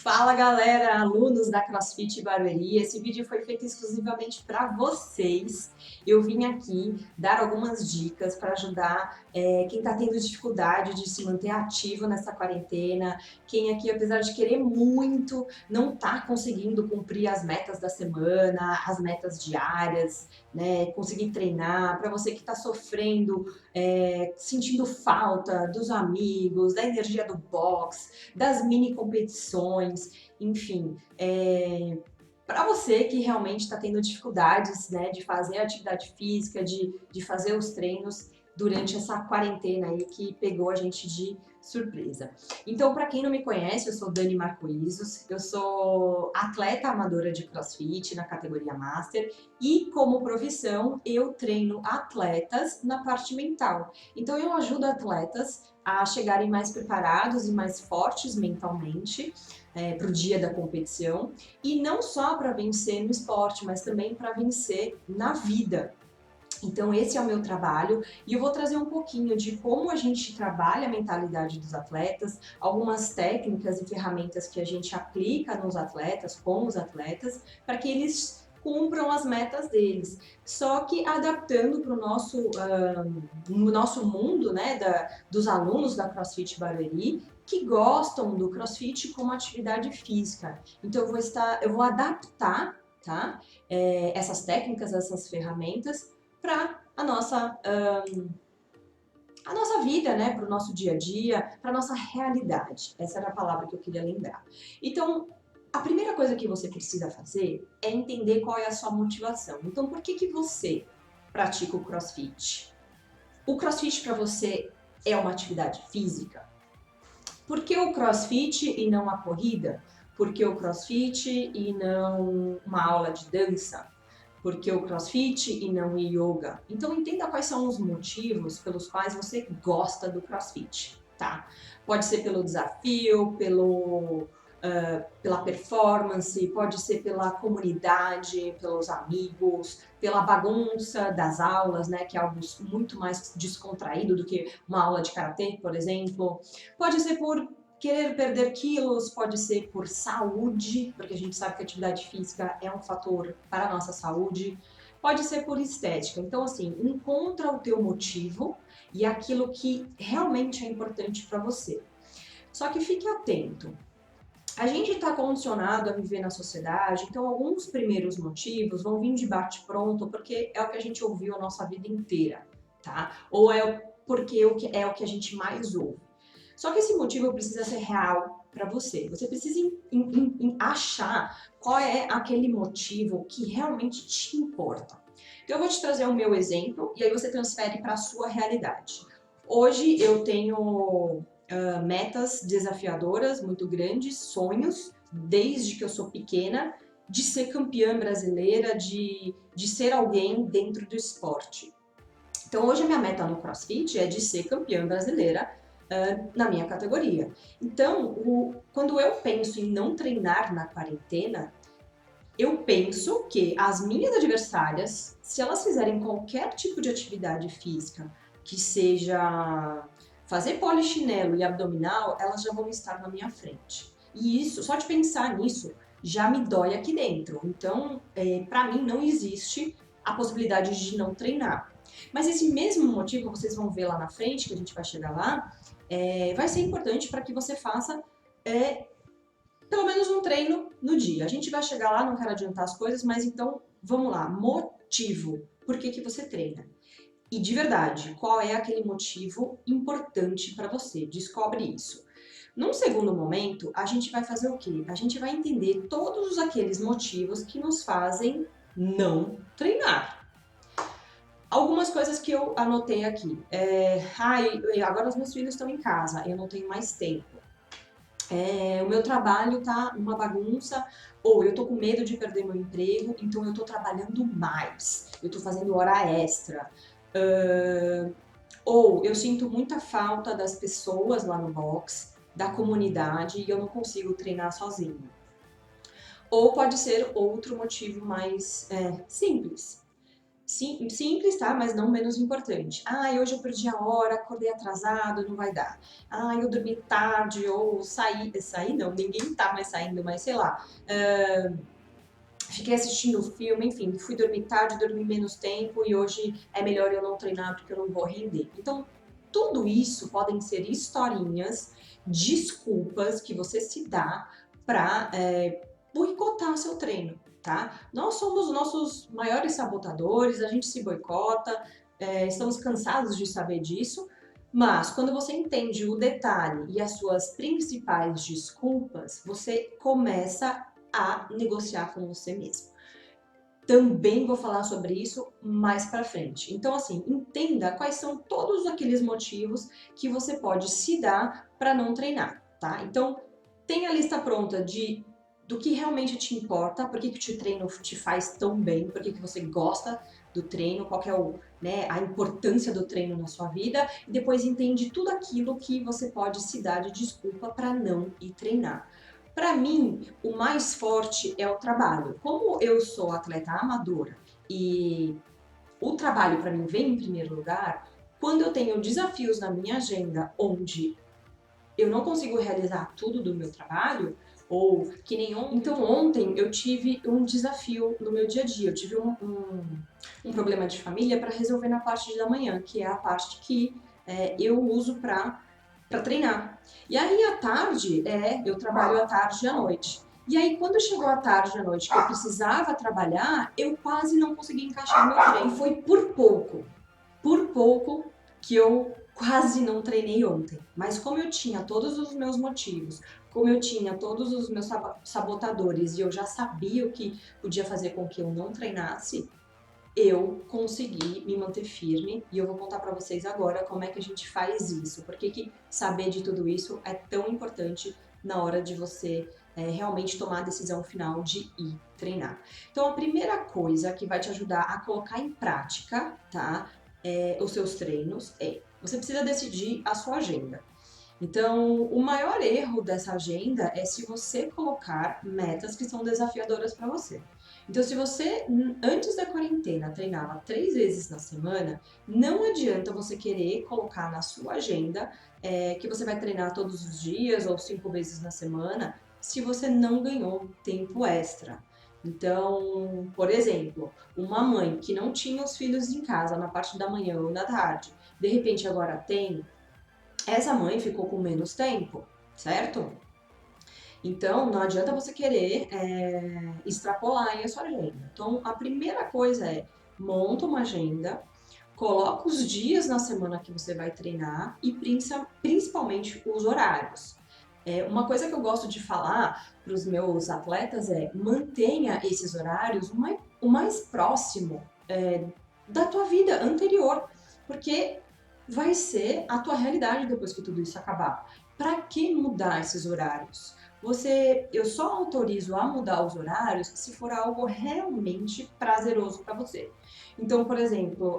Fala galera, alunos da CrossFit Barueri, esse vídeo foi feito exclusivamente para vocês. Eu vim aqui dar algumas dicas para ajudar quem está tendo dificuldade de se manter ativo nessa quarentena, quem aqui, apesar de querer muito, não está conseguindo cumprir as metas da semana, as metas diárias, né? Conseguir treinar, para você que está sofrendo, sentindo falta dos amigos, da energia do box, das mini competições, enfim, para você que realmente está tendo dificuldades, né, de fazer atividade física, de fazer os treinos durante essa quarentena aí que pegou a gente de surpresa. Então, para quem não me conhece, eu sou Dani Marcoizos, eu sou atleta amadora de CrossFit na categoria Master e, como profissão, eu treino atletas na parte mental. Então, eu ajudo atletas a chegarem mais preparados e mais fortes mentalmente para o dia da competição, e não só para vencer no esporte, mas também para vencer na vida. Então, esse é o meu trabalho e eu vou trazer um pouquinho de como a gente trabalha a mentalidade dos atletas, algumas técnicas e ferramentas que a gente aplica nos atletas, com os atletas, para que eles cumpram as metas deles. Só que adaptando para o no nosso mundo, né, dos alunos da CrossFit Barueri, que gostam do CrossFit como atividade física. Então, eu vou adaptar, tá? Essas técnicas, essas ferramentas para a nossa vida, né, para o nosso dia a dia, para a nossa realidade. Essa era a palavra que eu queria lembrar. Então, a primeira coisa que você precisa fazer é entender qual é a sua motivação. Então, por que você pratica o CrossFit? O CrossFit para você é uma atividade física? Por que o CrossFit e não a corrida? Por que o CrossFit e não uma aula de dança? Por que o CrossFit e não o yoga? Então entenda quais são os motivos pelos quais você gosta do CrossFit, tá? Pode ser pelo desafio, pela performance, pode ser pela comunidade, pelos amigos, pela bagunça das aulas, né, que é algo muito mais descontraído do que uma aula de karatê, por exemplo. Pode ser por querer perder quilos, pode ser por saúde, porque a gente sabe que a atividade física é um fator para a nossa saúde. Pode ser por estética. Então, assim, encontra o teu motivo e aquilo que realmente é importante para você. Só que fique atento. A gente está condicionado a viver na sociedade, então alguns primeiros motivos vão vir de bate-pronto, porque é o que a gente ouviu a nossa vida inteira, tá? Ou é porque é o que a gente mais ouve. Só que esse motivo precisa ser real para você. Você precisa achar qual é aquele motivo que realmente te importa. Então eu vou te trazer o meu exemplo e aí você transfere para a sua realidade. Hoje eu tenho metas desafiadoras, muito grandes, sonhos, desde que eu sou pequena, de ser campeã brasileira, de ser alguém dentro do esporte. Então hoje a minha meta no CrossFit é de ser campeã brasileira na minha categoria. Então, quando eu penso em não treinar na quarentena, eu penso que as minhas adversárias, se elas fizerem qualquer tipo de atividade física, que seja fazer polichinelo e abdominal, elas já vão estar na minha frente. E isso, só de pensar nisso, já me dói aqui dentro. Então, para mim, não existe a possibilidade de não treinar. Mas esse mesmo motivo, vocês vão ver lá na frente, que a gente vai chegar lá, vai ser importante para que você faça pelo menos um treino no dia. A gente vai chegar lá, não quero adiantar as coisas, mas então vamos lá. Motivo. Por que você treina? E de verdade, qual é aquele motivo importante para você? Descobre isso. Num segundo momento, a gente vai fazer o quê? A gente vai entender todos aqueles motivos que nos fazem não treinar. Algumas coisas que eu anotei aqui. Agora os meus filhos estão em casa, eu não tenho mais tempo. O meu trabalho tá uma bagunça, ou eu tô com medo de perder meu emprego, então eu tô trabalhando mais, eu tô fazendo hora extra. Ou eu sinto muita falta das pessoas lá no box, da comunidade, e eu não consigo treinar sozinho. Ou pode ser outro motivo mais simples. Simples, tá? Mas não menos importante. Ah, hoje eu perdi a hora, acordei atrasado, não vai dar. Ah, eu dormi tarde ou saí não, ninguém tá mais saindo, mas sei lá. Fiquei assistindo o filme, enfim, fui dormir tarde, dormi menos tempo e hoje é melhor eu não treinar porque eu não vou render. Então, tudo isso podem ser historinhas, desculpas que você se dá para boicotar seu treino, tá? Nós somos os nossos maiores sabotadores, a gente se boicota, estamos cansados de saber disso, mas quando você entende o detalhe e as suas principais desculpas, você começa a negociar com você mesmo. Também vou falar sobre isso mais para frente. Então, assim, entenda quais são todos aqueles motivos que você pode se dar para não treinar, tá? Então, tenha a lista pronta do que realmente te importa, por que o treino te faz tão bem, por que você gosta do treino, qual que é a importância do treino na sua vida, e depois entende tudo aquilo que você pode se dar de desculpa para não ir treinar. Para mim, o mais forte é o trabalho. Como eu sou atleta amadora e o trabalho para mim vem em primeiro lugar, quando eu tenho desafios na minha agenda onde eu não consigo realizar tudo do meu trabalho, ou que nem ontem. Então, ontem eu tive um desafio no meu dia a dia. Eu tive um problema de família para resolver na parte da manhã, que é a parte que eu uso para treinar. E aí, à tarde, eu trabalho à tarde e à noite. E aí, quando chegou a tarde e à noite que eu precisava trabalhar, eu quase não consegui encaixar meu treino. E foi por pouco que eu quase não treinei ontem. Mas como eu tinha todos os meus motivos, como eu tinha todos os meus sabotadores e eu já sabia o que podia fazer com que eu não treinasse, eu consegui me manter firme e eu vou contar para vocês agora como é que a gente faz isso. Por que saber de tudo isso é tão importante na hora de você realmente tomar a decisão final de ir treinar. Então, a primeira coisa que vai te ajudar a colocar em prática, tá? Os seus treinos você precisa decidir a sua agenda. Então, o maior erro dessa agenda é se você colocar metas que são desafiadoras para você. Então, se você, antes da quarentena, treinava 3 vezes na semana, não adianta você querer colocar na sua agenda que você vai treinar todos os dias ou 5 vezes na semana, se você não ganhou tempo extra. Então, por exemplo, uma mãe que não tinha os filhos em casa na parte da manhã ou da tarde, de repente agora tem, essa mãe ficou com menos tempo, certo? Então, não adianta você querer extrapolar aí a sua agenda. Então, a primeira coisa é monta uma agenda, coloca os dias na semana que você vai treinar e principalmente os horários. Uma coisa que eu gosto de falar para os meus atletas é mantenha esses horários o mais próximo da tua vida anterior, porque vai ser a tua realidade depois que tudo isso acabar. Para que mudar esses horários? Eu só autorizo a mudar os horários se for algo realmente prazeroso para você. Então, por exemplo,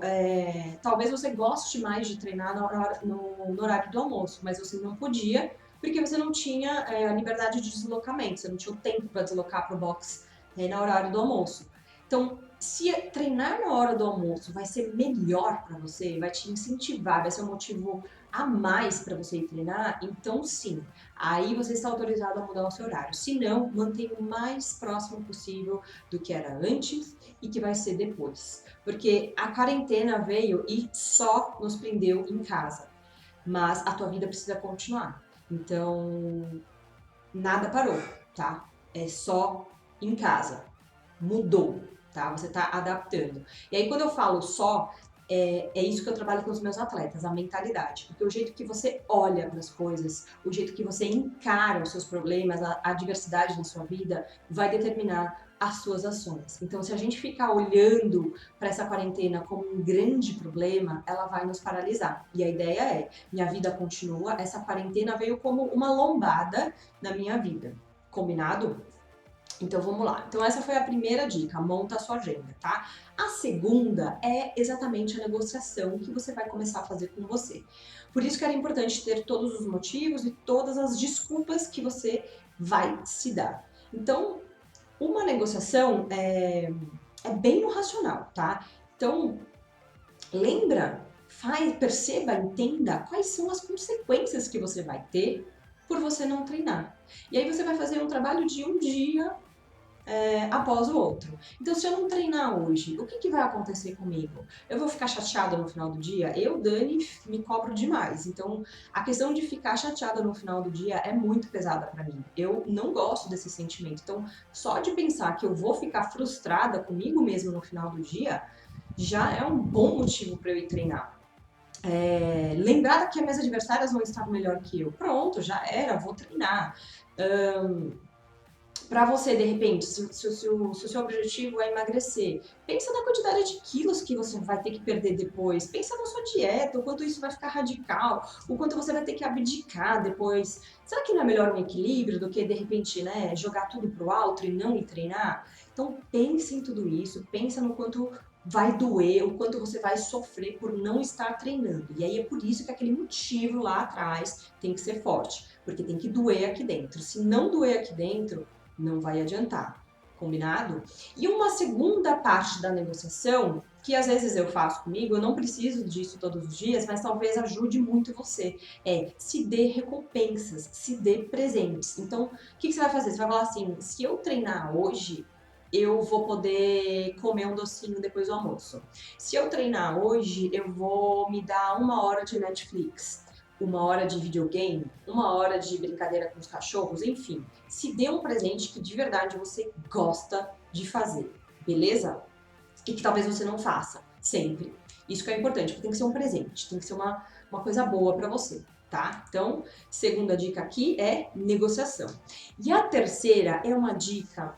talvez você goste mais de treinar no horário do almoço, mas você não podia porque você não tinha a liberdade de deslocamento, você não tinha o tempo para deslocar para o box no horário do almoço. Então, se treinar na hora do almoço vai ser melhor para você, vai te incentivar, vai ser um motivo a mais para você ir treinar, então sim, aí você está autorizado a mudar o seu horário. Se não, mantenha o mais próximo possível do que era antes e que vai ser depois. Porque a quarentena veio e só nos prendeu em casa, mas a tua vida precisa continuar. Então, nada parou, tá? É só em casa. Mudou, tá? Você tá adaptando. E aí, quando eu falo só, é isso que eu trabalho com os meus atletas, a mentalidade. Porque o jeito que você olha para as coisas, o jeito que você encara os seus problemas, a adversidade na sua vida, vai determinar as suas ações. Então, se a gente ficar olhando para essa quarentena como um grande problema, ela vai nos paralisar. E a ideia é, minha vida continua, essa quarentena veio como uma lombada na minha vida. Combinado? Então vamos lá. Então essa foi a primeira dica, monta a sua agenda, tá? A segunda é exatamente a negociação que você vai começar a fazer com você. Por isso que era importante ter todos os motivos e todas as desculpas que você vai se dar. Então, uma negociação é bem no racional, tá? Então, lembra, perceba, entenda quais são as consequências que você vai ter por você não treinar. E aí você vai fazer um trabalho de um dia após o outro. Então, se eu não treinar hoje, o que vai acontecer comigo? Eu vou ficar chateada no final do dia? Eu, Dani, me cobro demais. Então, a questão de ficar chateada no final do dia é muito pesada para mim. Eu não gosto desse sentimento. Então, só de pensar que eu vou ficar frustrada comigo mesmo no final do dia, já é um bom motivo para eu ir treinar. Lembrar que as minhas adversárias vão estar melhor que eu. Pronto, já era, vou treinar. Para você, de repente, se o seu objetivo é emagrecer, pensa na quantidade de quilos que você vai ter que perder depois. Pensa na sua dieta, o quanto isso vai ficar radical, o quanto você vai ter que abdicar depois. Será que não é melhor um equilíbrio do que, de repente, né, jogar tudo pro alto e não ir treinar? Então, pense em tudo isso, pensa no quanto vai doer, o quanto você vai sofrer por não estar treinando. E aí é por isso que aquele motivo lá atrás tem que ser forte, porque tem que doer aqui dentro. Se não doer aqui dentro, não vai adiantar, combinado? E uma segunda parte da negociação, que às vezes eu faço comigo, eu não preciso disso todos os dias, mas talvez ajude muito você, se dê recompensas, se dê presentes. Então, o que você vai fazer? Você vai falar assim, se eu treinar hoje, eu vou poder comer um docinho depois do almoço. Se eu treinar hoje, eu vou me dar 1 hora de Netflix, 1 hora de videogame, 1 hora de brincadeira com os cachorros, enfim. Se dê um presente que de verdade você gosta de fazer, beleza? E que talvez você não faça sempre. Isso que é importante, porque tem que ser um presente, tem que ser uma coisa boa para você, tá? Então, segunda dica aqui é negociação. E a terceira é uma dica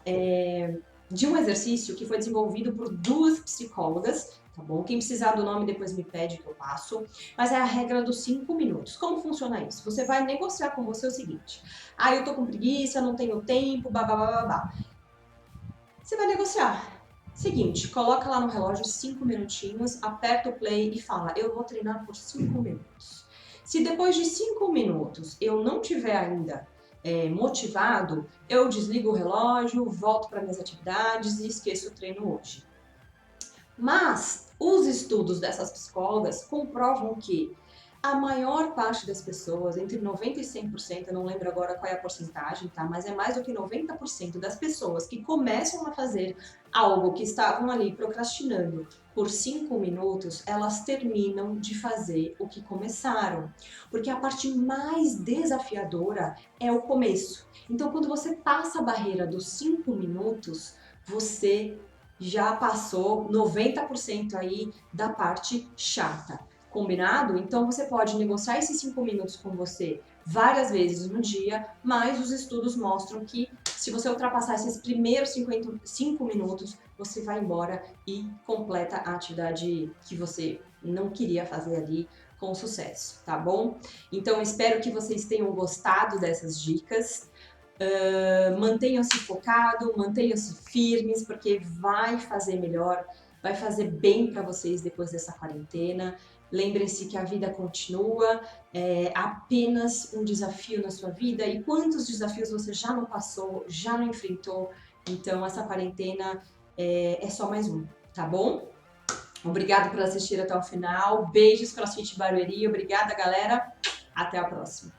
de um exercício que foi desenvolvido por 2 psicólogas, tá bom? Quem precisar do nome depois me pede que eu passo. Mas é a regra dos 5 minutos. Como funciona isso? Você vai negociar com você o seguinte: eu tô com preguiça, não tenho tempo, babá. Você vai negociar. Seguinte, coloca lá no relógio 5 minutinhos, aperta o play e fala: eu vou treinar por 5 minutos. Se depois de 5 minutos eu não tiver ainda motivado, eu desligo o relógio, volto para minhas atividades e esqueço o treino hoje. Mas os estudos dessas psicólogas comprovam que a maior parte das pessoas, entre 90% e 100%, eu não lembro agora qual é a porcentagem, tá? Mas é mais do que 90% das pessoas que começam a fazer algo que estavam ali procrastinando por 5 minutos, elas terminam de fazer o que começaram. Porque a parte mais desafiadora é o começo. Então, quando você passa a barreira dos 5 minutos, você já passou 90% aí da parte chata. Combinado? Então você pode negociar esses 5 minutos com você várias vezes no dia, mas os estudos mostram que se você ultrapassar esses primeiros 5 minutos, você vai embora e completa a atividade que você não queria fazer ali com sucesso, tá bom? Então espero que vocês tenham gostado dessas dicas. Mantenham-se focados, mantenham-se firmes, porque vai fazer melhor, vai fazer bem para vocês depois dessa quarentena. Lembrem-se que a vida continua, é apenas um desafio na sua vida, e quantos desafios você já não passou, já não enfrentou. Então essa quarentena é só mais um, tá bom? Obrigado por assistir até o final. Beijos, CrossFit Barueri. Obrigada, galera. Até a próxima.